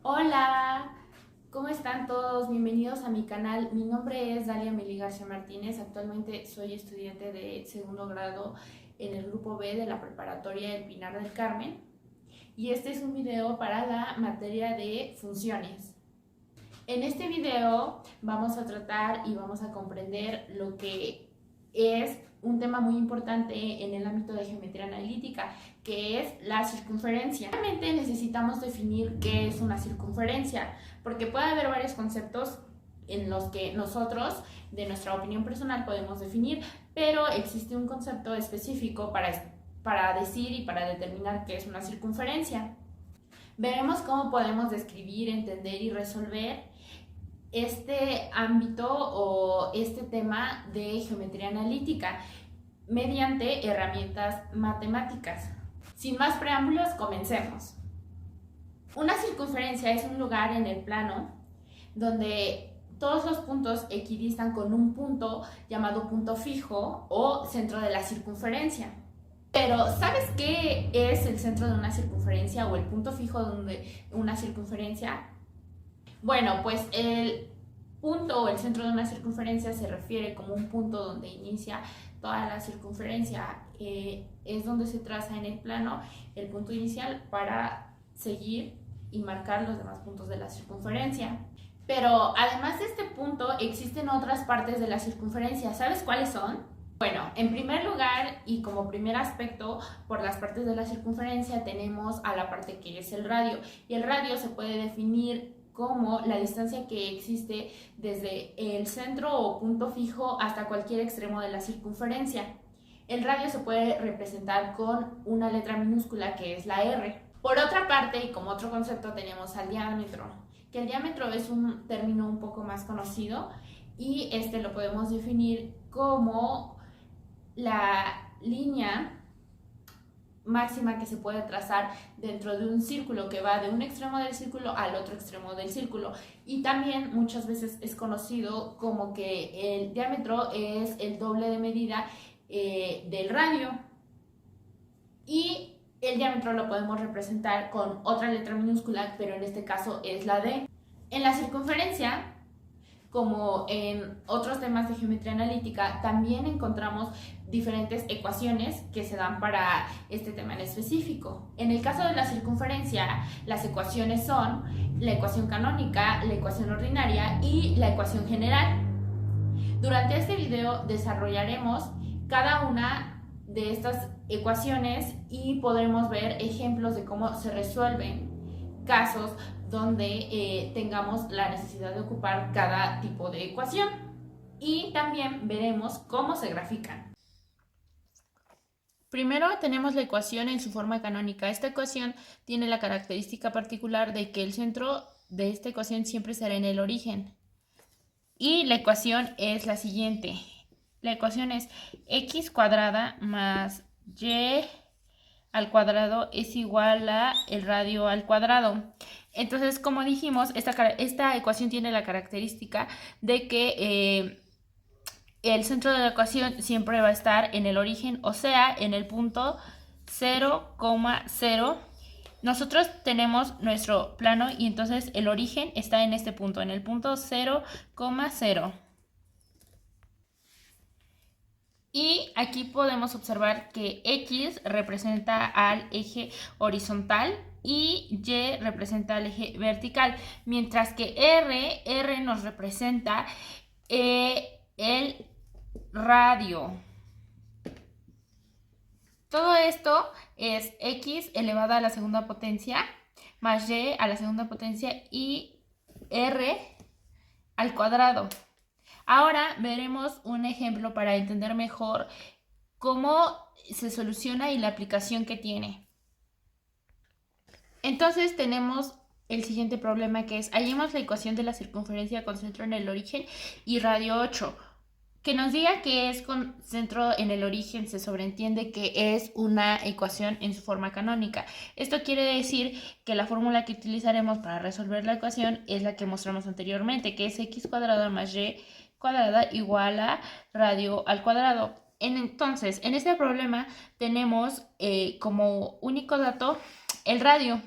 Hola, ¿cómo están todos? Bienvenidos a mi canal. Mi nombre es Dalia Meli García Martínez. Actualmente soy estudiante de segundo grado en el grupo B de la preparatoria El Pinar del Carmen. Y este es un video para la materia de funciones. En este video vamos a tratar y vamos a comprender lo que es un tema muy importante en el ámbito de geometría analítica, que es la circunferencia. Realmente necesitamos definir qué es una circunferencia, porque puede haber varios conceptos en los que nosotros, de nuestra opinión personal, podemos definir, pero existe un concepto específico para decir y para determinar qué es una circunferencia. Veremos cómo podemos describir, entender y resolver este ámbito o este tema de geometría analítica mediante herramientas matemáticas. Sin más preámbulos, comencemos. Una circunferencia es un lugar en el plano donde todos los puntos equidistan con un punto llamado punto fijo o centro de la circunferencia. Pero, ¿sabes qué es el centro de una circunferencia o el punto fijo de una circunferencia? Bueno, pues el punto o el centro de una circunferencia se refiere como un punto donde inicia toda la circunferencia. Es donde se traza en el plano el punto inicial para seguir y marcar los demás puntos de la circunferencia. Pero además de este punto existen otras partes de la circunferencia. ¿Sabes cuáles son? Bueno, en primer lugar y como primer aspecto, por las partes de la circunferencia tenemos a la parte que es el radio. Y el radio se puede definir como la distancia que existe desde el centro o punto fijo hasta cualquier extremo de la circunferencia. El radio se puede representar con una letra minúscula que es la R. Por otra parte, y como otro concepto, tenemos al diámetro, que el diámetro es un término un poco más conocido y este lo podemos definir como la línea máxima que se puede trazar dentro de un círculo que va de un extremo del círculo al otro extremo del círculo, y también muchas veces es conocido como que el diámetro es el doble de medida del radio, y el diámetro lo podemos representar con otra letra minúscula, pero en este caso es la D. En la circunferencia, como en otros temas de geometría analítica, también encontramos diferentes ecuaciones que se dan para este tema en específico. En el caso de la circunferencia, las ecuaciones son la ecuación canónica, la ecuación ordinaria y la ecuación general. Durante este video desarrollaremos cada una de estas ecuaciones y podremos ver ejemplos de cómo se resuelven casos donde tengamos la necesidad de ocupar cada tipo de ecuación, y también veremos cómo se grafican. Primero tenemos la ecuación en su forma canónica. Esta ecuación tiene la característica particular de que el centro de esta ecuación siempre será en el origen. Y la ecuación es la siguiente. La ecuación es x cuadrada más y al cuadrado es igual a el radio al cuadrado. Entonces, como dijimos, esta ecuación tiene la característica de que el centro de la ecuación siempre va a estar en el origen, o sea, en el punto 0,0. Nosotros tenemos nuestro plano y entonces el origen está en este punto, en el punto 0,0. Y aquí podemos observar que X representa al eje horizontal y Y representa al eje vertical, mientras que R nos representa el radio. Todo esto es X elevada a la segunda potencia más Y a la segunda potencia y R al cuadrado. Ahora veremos un ejemplo para entender mejor cómo se soluciona y la aplicación que tiene. Entonces tenemos el siguiente problema, que es: hallemos la ecuación de la circunferencia con centro en el origen y radio 8. Que nos diga que es con centro en el origen se sobreentiende que es una ecuación en su forma canónica. Esto quiere decir que la fórmula que utilizaremos para resolver la ecuación es la que mostramos anteriormente, que es x cuadrada más y cuadrada igual a radio al cuadrado. Entonces, en este problema tenemos como único dato el radio.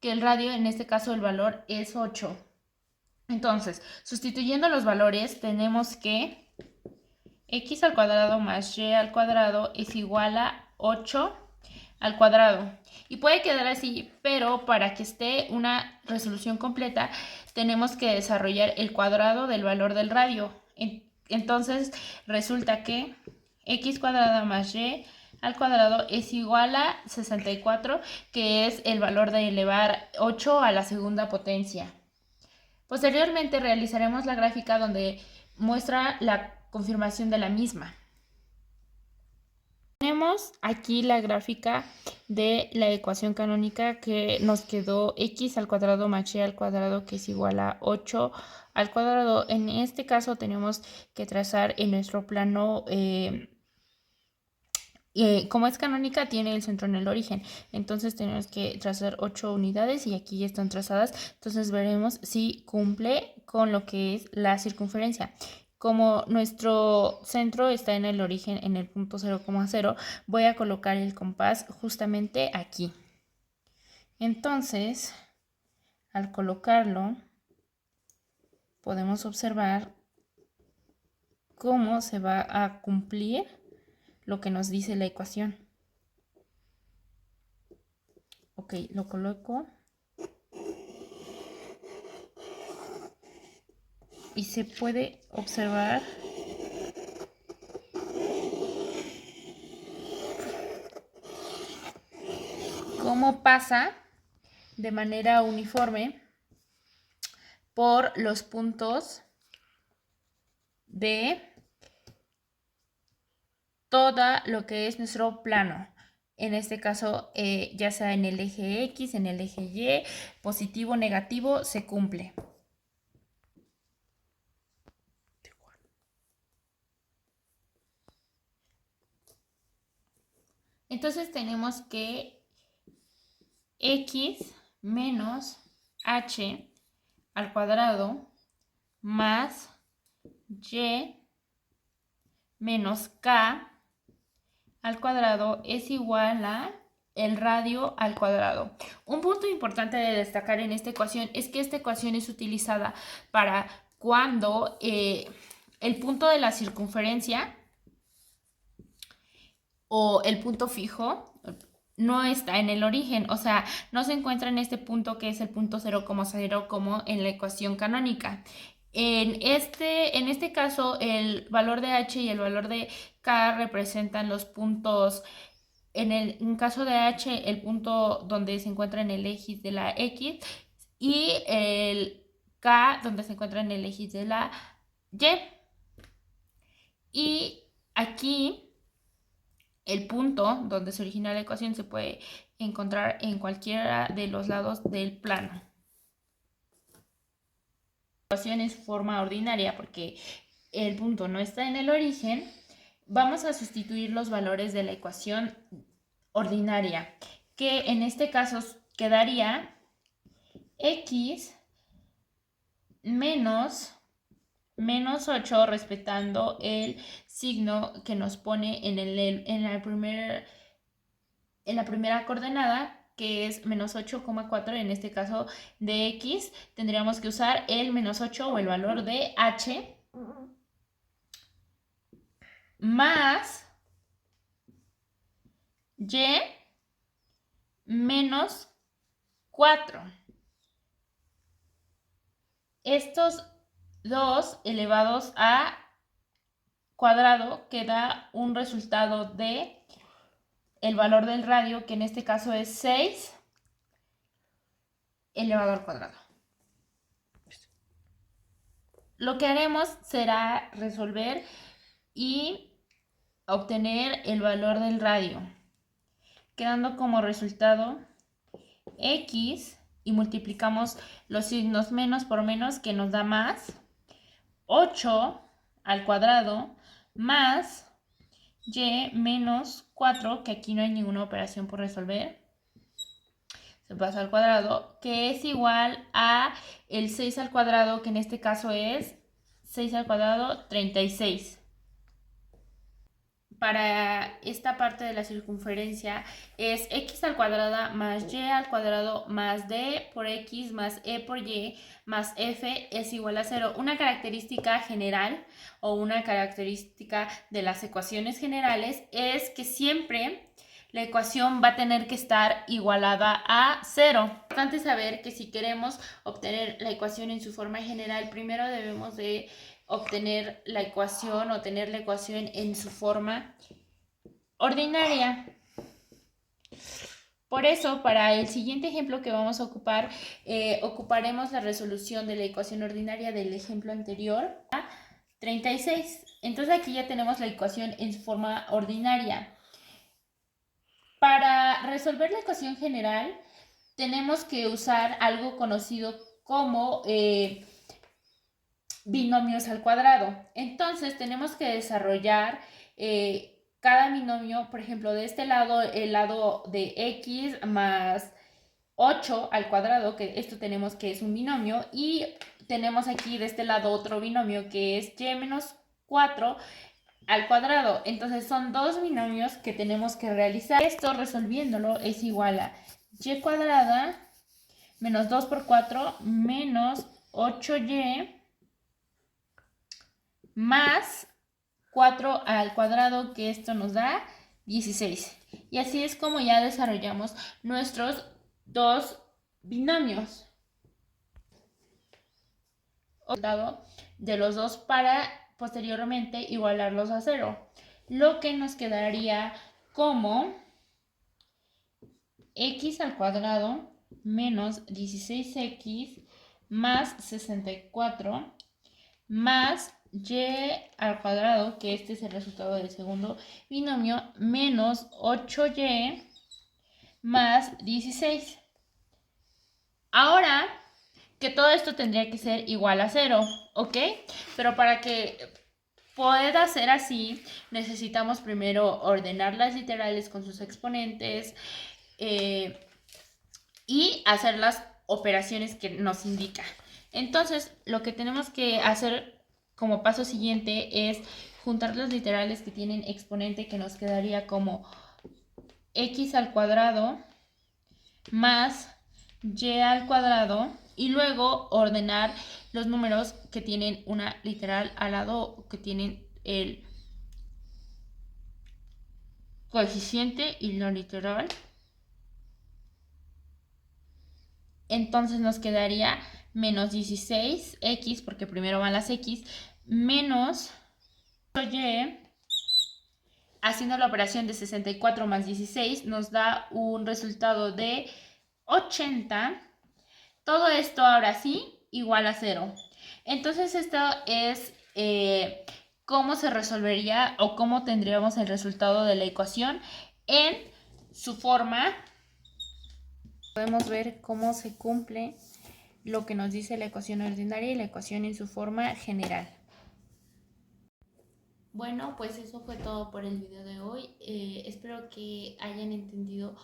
que el radio, en este caso el valor es 8. Entonces, sustituyendo los valores, tenemos que x al cuadrado más y al cuadrado es igual a 8 al cuadrado. Y puede quedar así, pero para que esté una resolución completa, tenemos que desarrollar el cuadrado del valor del radio. Entonces, resulta que x cuadrada más y al cuadrado es igual a 64, que es el valor de elevar 8 a la segunda potencia. Posteriormente realizaremos la gráfica donde muestra la confirmación de la misma. Tenemos aquí la gráfica de la ecuación canónica que nos quedó x al cuadrado más y al cuadrado, que es igual a 8 al cuadrado. En este caso tenemos que trazar en nuestro plano, como es canónica, tiene el centro en el origen. Entonces tenemos que trazar 8 unidades y aquí ya están trazadas. Entonces veremos si cumple con lo que es la circunferencia. Como nuestro centro está en el origen, en el punto 0,0, voy a colocar el compás justamente aquí. Entonces, al colocarlo, podemos observar cómo se va a cumplir lo que nos dice la ecuación. Ok, lo coloco. Y se puede observar cómo pasa de manera uniforme por los puntos de todo lo que es nuestro plano. En este caso, ya sea en el eje X, en el eje Y, positivo, negativo, se cumple. Entonces tenemos que x menos h al cuadrado más y menos k al cuadrado es igual a el radio al cuadrado. Un punto importante de destacar en esta ecuación es que esta ecuación es utilizada para cuando el punto de la circunferencia o el punto fijo no está en el origen, o sea, no se encuentra en este punto que es el punto 0,0 como en la ecuación canónica. En este caso, el valor de h y el valor de k representan los puntos. En caso de h, el punto donde se encuentra en el eje de la x, y el k donde se encuentra en el eje de la y. Y aquí el punto donde se origina la ecuación se puede encontrar en cualquiera de los lados del plano. La ecuación es forma ordinaria porque el punto no está en el origen. Vamos a sustituir los valores de la ecuación ordinaria, que en este caso quedaría x menos 8, respetando el signo que nos pone en la primera coordenada, que es menos 8,4. En este caso de x, tendríamos que usar el menos 8 o el valor de h, más y menos 4. Estos dos elevados a cuadrado que da un resultado de el valor del radio, que en este caso es 6 elevado al cuadrado. Lo que haremos será resolver y obtener el valor del radio, quedando como resultado x, y multiplicamos los signos menos por menos, que nos da más 8 al cuadrado, más y menos 4, que aquí no hay ninguna operación por resolver, se pasa al cuadrado, que es igual a el 6 al cuadrado, que en este caso es 6 al cuadrado, 36. para esta parte de la circunferencia es x al cuadrado más y al cuadrado más d por x más e por y más f es igual a 0. Una característica general o una característica de las ecuaciones generales es que siempre la ecuación va a tener que estar igualada a 0. Es importante saber que si queremos obtener la ecuación en su forma general, primero debemos de obtener la ecuación o tener la ecuación en su forma ordinaria. Por eso, para el siguiente ejemplo que vamos a ocupar, ocuparemos la resolución de la ecuación ordinaria del ejemplo anterior a 36. Entonces aquí ya tenemos la ecuación en su forma ordinaria. Para resolver la ecuación general, tenemos que usar algo conocido como binomios al cuadrado. Entonces tenemos que desarrollar cada binomio, por ejemplo, de este lado, el lado de x más 8 al cuadrado, que esto tenemos que es un binomio, y tenemos aquí de este lado otro binomio que es y menos 4 al cuadrado. Entonces son dos binomios que tenemos que realizar. Esto resolviéndolo es igual a y cuadrada menos 2 por 4 menos 8y más 4 al cuadrado, que esto nos da 16. Y así es como ya desarrollamos nuestros dos binomios. De los dos para posteriormente igualarlos a 0. Lo que nos quedaría como x al cuadrado menos 16x más 64 más y al cuadrado, que este es el resultado del segundo binomio, menos 8y más 16. Ahora que todo esto tendría que ser igual a 0, ¿ok? Pero para que pueda ser así, necesitamos primero ordenar las literales con sus exponentes y hacer las operaciones que nos indica. Entonces, lo que tenemos que hacer como paso siguiente es juntar las literales que tienen exponente, que nos quedaría como x al cuadrado más y al cuadrado, y luego ordenar los números que tienen una literal al lado, que tienen el coeficiente y la literal. Entonces nos quedaría menos 16x, porque primero van las x, menos y. Haciendo la operación de 64 más 16 nos da un resultado de 80. Todo esto ahora sí igual a 0. Entonces esto es cómo se resolvería o cómo tendríamos el resultado de la ecuación en su forma. Podemos ver cómo se cumple lo que nos dice la ecuación ordinaria y la ecuación en su forma general. Bueno, pues eso fue todo por el video de hoy. Espero que hayan entendido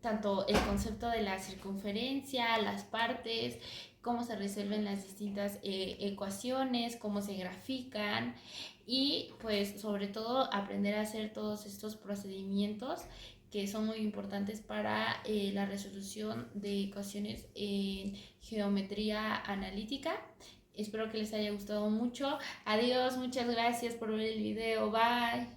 tanto el concepto de la circunferencia, las partes, cómo se resuelven las distintas ecuaciones, cómo se grafican y pues sobre todo aprender a hacer todos estos procedimientos que son muy importantes para la resolución de ecuaciones en geometría analítica. Espero que les haya gustado mucho. Adiós, muchas gracias por ver el video. Bye.